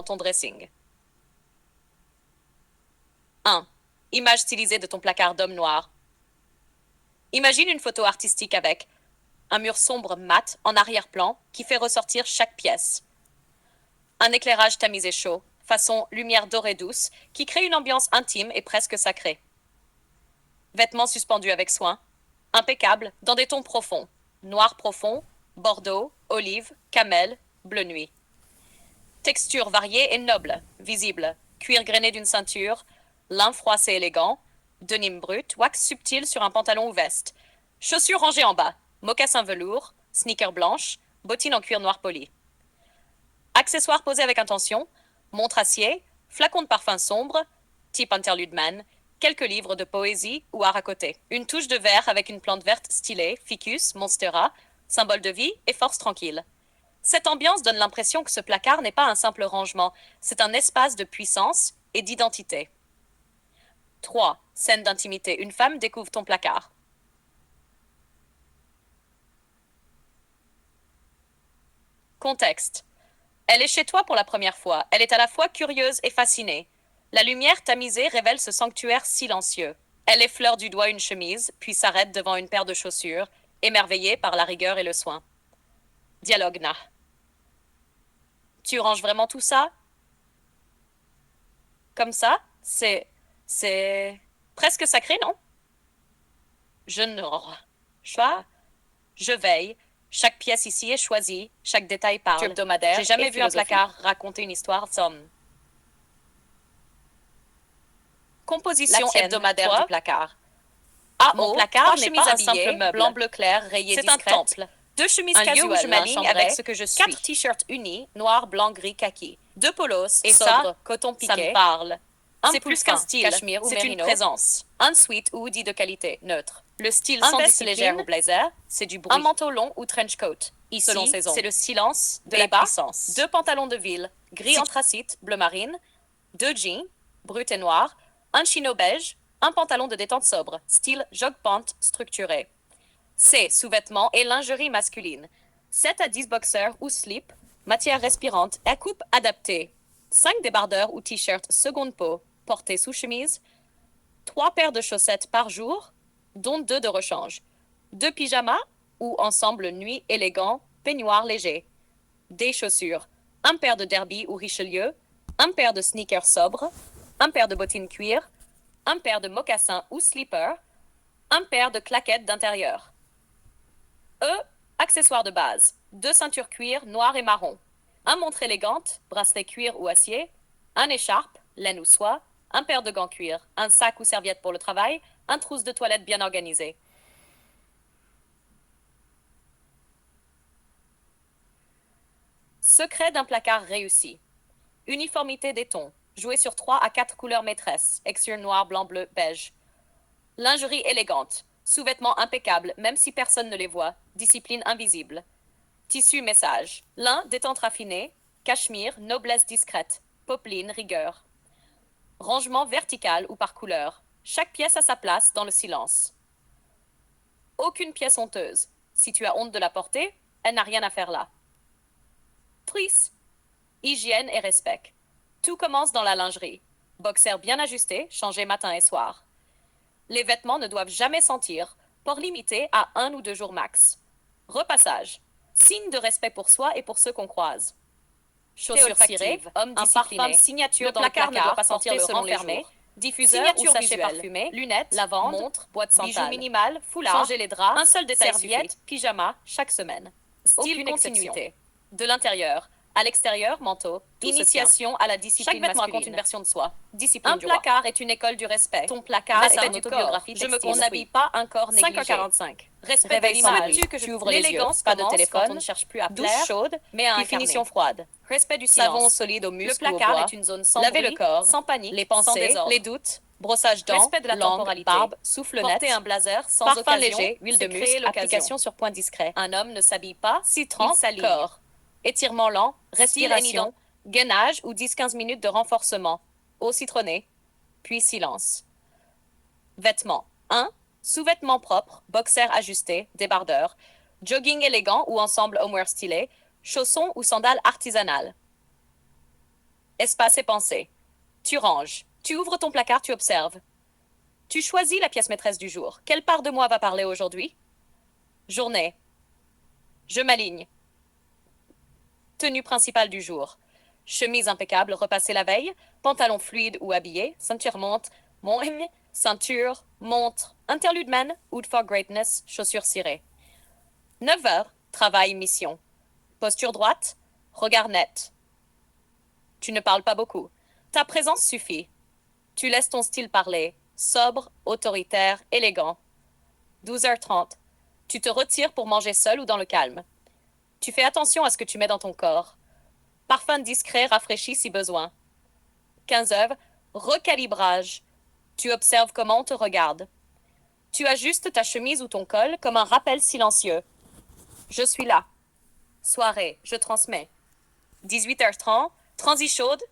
ton dressing. 1. Image stylisée de ton placard d'homme noir. Imagine une photo artistique avec un mur sombre mat en arrière-plan qui fait ressortir chaque pièce. Un éclairage tamisé chaud, façon lumière dorée douce, qui crée une ambiance intime et presque sacrée. Vêtements suspendus avec soin, impeccables, dans des tons profonds, noir profond, bordeaux, olive, camel, bleu nuit. Texture variée et noble, visible, cuir grainé d'une ceinture, lin froissé élégant, denim brut, wax subtil sur un pantalon ou veste, chaussures rangées en bas, mocassins velours, sneakers blanches, bottines en cuir noir poli. Accessoires posés avec intention, montre acier, flacon de parfum sombre, type interlude man, quelques livres de poésie ou art à côté. Une touche de vert avec une plante verte stylée, ficus, monstera, symbole de vie et force tranquille. Cette ambiance donne l'impression que ce placard n'est pas un simple rangement, c'est un espace de puissance et d'identité. 3. Scène d'intimité. Une femme découvre ton placard. Contexte. Elle est chez toi pour la première fois. Elle est à la fois curieuse et fascinée. La lumière tamisée révèle ce sanctuaire silencieux. Elle effleure du doigt une chemise, puis s'arrête devant une paire de chaussures, émerveillée par la rigueur et le soin. Dialogue na. Tu ranges vraiment tout ça? Comme ça? C'est presque sacré, non? Je ne pas. Je veille. Chaque pièce ici est choisie, chaque détail parle. Hebdomadaire. J'ai jamais vu un placard raconter une histoire somme. Composition hebdomadaire Toi? du placard. Mon placard n'est chemise pas un habillée, simple meuble. blanc-bleu clair, rayé C'est un discrète. temple. Deux chemises Un lieu casual, où je m'aligne avec ce que je suis. 4 t-shirts unis, noir, blanc, gris, kaki. 2 polos, Et sobre, ça, coton piqué. ça me parle. C'est plus qu'un style, cachemire ou c'est une mérino. présence. Un sweat ou hoodie de qualité, neutre. Le style Un sans veste discipline, légère ou blazer, c'est du bruit. un manteau long ou trench coat. Ici, selon saison. c'est le silence de Et la bas, puissance. 2 pantalons de ville, gris anthracite, bleu marine. 2 jeans, brut et noir. Un chino beige. Un pantalon de détente sobre, style jog-pant structuré. C. Sous-vêtements et lingerie masculine. 7 à 10 boxers ou slip, matière respirante, à coupe adaptée. 5 débardeurs ou t-shirts seconde peau, portés sous chemise. 3 paires de chaussettes par jour, dont 2 de rechange. 2 pyjamas ou ensemble nuit élégant, peignoir léger. Des chaussures. Un paire de derby ou Richelieu. Un paire de sneakers sobres. Un paire de bottines cuir. Un paire de mocassins ou slippers. Un paire de claquettes d'intérieur. E. Accessoires de base. 2 ceintures cuir noir et marron. Un montre élégante, bracelet cuir ou acier. Un écharpe, laine ou soie. Un paire de gants cuir. Un sac ou serviette pour le travail. Un trousse de toilette bien organisé. Secret d'un placard réussi. Uniformité des tons. Jouer sur 3 à 4 couleurs maîtresses. Exure noir, blanc, bleu, beige. Lingerie élégante. Sous-vêtements impeccables, même si personne ne les voit. Discipline invisible. Tissu message. Lin, détente raffinée. Cachemire, noblesse discrète. Popeline, rigueur. Rangement vertical ou par couleur. Chaque pièce a sa place dans le silence. Aucune pièce honteuse. Si tu as honte de la porter, elle n'a rien à faire là. Trice. Hygiène et respect. Tout commence dans la lingerie. Boxer bien ajusté, changé matin et soir. Les vêtements ne doivent jamais sentir. Port limité à 1 ou 2 jours max. Repassage. Signe de respect pour soi et pour ceux qu'on croise. Chaussures cirées, homme discipliné. Un parfum signature dans le placard ne doit pas sentir le renfermé. Diffuseur ou sachet parfumé. Lunettes, lavande, montre, boîte santal. Bijoux minimal, foulard. Changer les draps. Un seul détail serviette, pyjama, chaque semaine. Style continuité. De l'intérieur. À l'extérieur, manteau. Initiation à la discipline masculine. Chaque vêtement raconte une version de soi. Discipline un placard est une école du respect. Ton placard est une autobiographie textile. On n'habille pas un corps négligé. 5h45. Respect de l'image. Tu ouvres l'élégance, pas de téléphone. On ne cherche plus à plaire. Douche chaude, mais à finition froide. Respect du silence. Savon solide aux muscles. Le placard est une zone sans bruit, le corps, sans panique, les pensées, les doutes. Brossage dents, respect de la temporalité, barbe, souffle net, porter un blazer sans parfum occasion, léger, huile de muscle, application sur point discret. Un homme ne s'habille pas, s'il s'aligne. Corps. Étirement lent, respiration, gainage ou 10-15 minutes de renforcement. Eau citronnée, puis silence. Vêtements. 1. Sous-vêtements propres, boxers ajustés, débardeurs. Jogging élégant ou ensemble homeware stylé. Chaussons ou sandales artisanales. Espace et pensée. Tu ranges. Tu ouvres ton placard, tu observes. Tu choisis la pièce maîtresse du jour. Quelle part de moi va parler aujourd'hui? Journée. Je m'aligne. Tenue principale du jour. Chemise impeccable, repassée la veille. Pantalon fluide ou habillé. Ceinture montre, ceinture, montre. Interlude man, Hood for Greatness, chaussures cirées. 9 heures, travail, mission. Posture droite, regard net. Tu ne parles pas beaucoup. Ta présence suffit. Tu laisses ton style parler. Sobre, autoritaire, élégant. 12h30. Tu te retires pour manger seul ou dans le calme. Tu fais attention à ce que tu mets dans ton corps. Parfum discret, rafraîchi si besoin. 15h. Recalibrage. Tu observes comment on te regarde. Tu ajustes ta chemise ou ton col comme un rappel silencieux. Je suis là. Soirée, je transmets. 18h30. Transi chaude,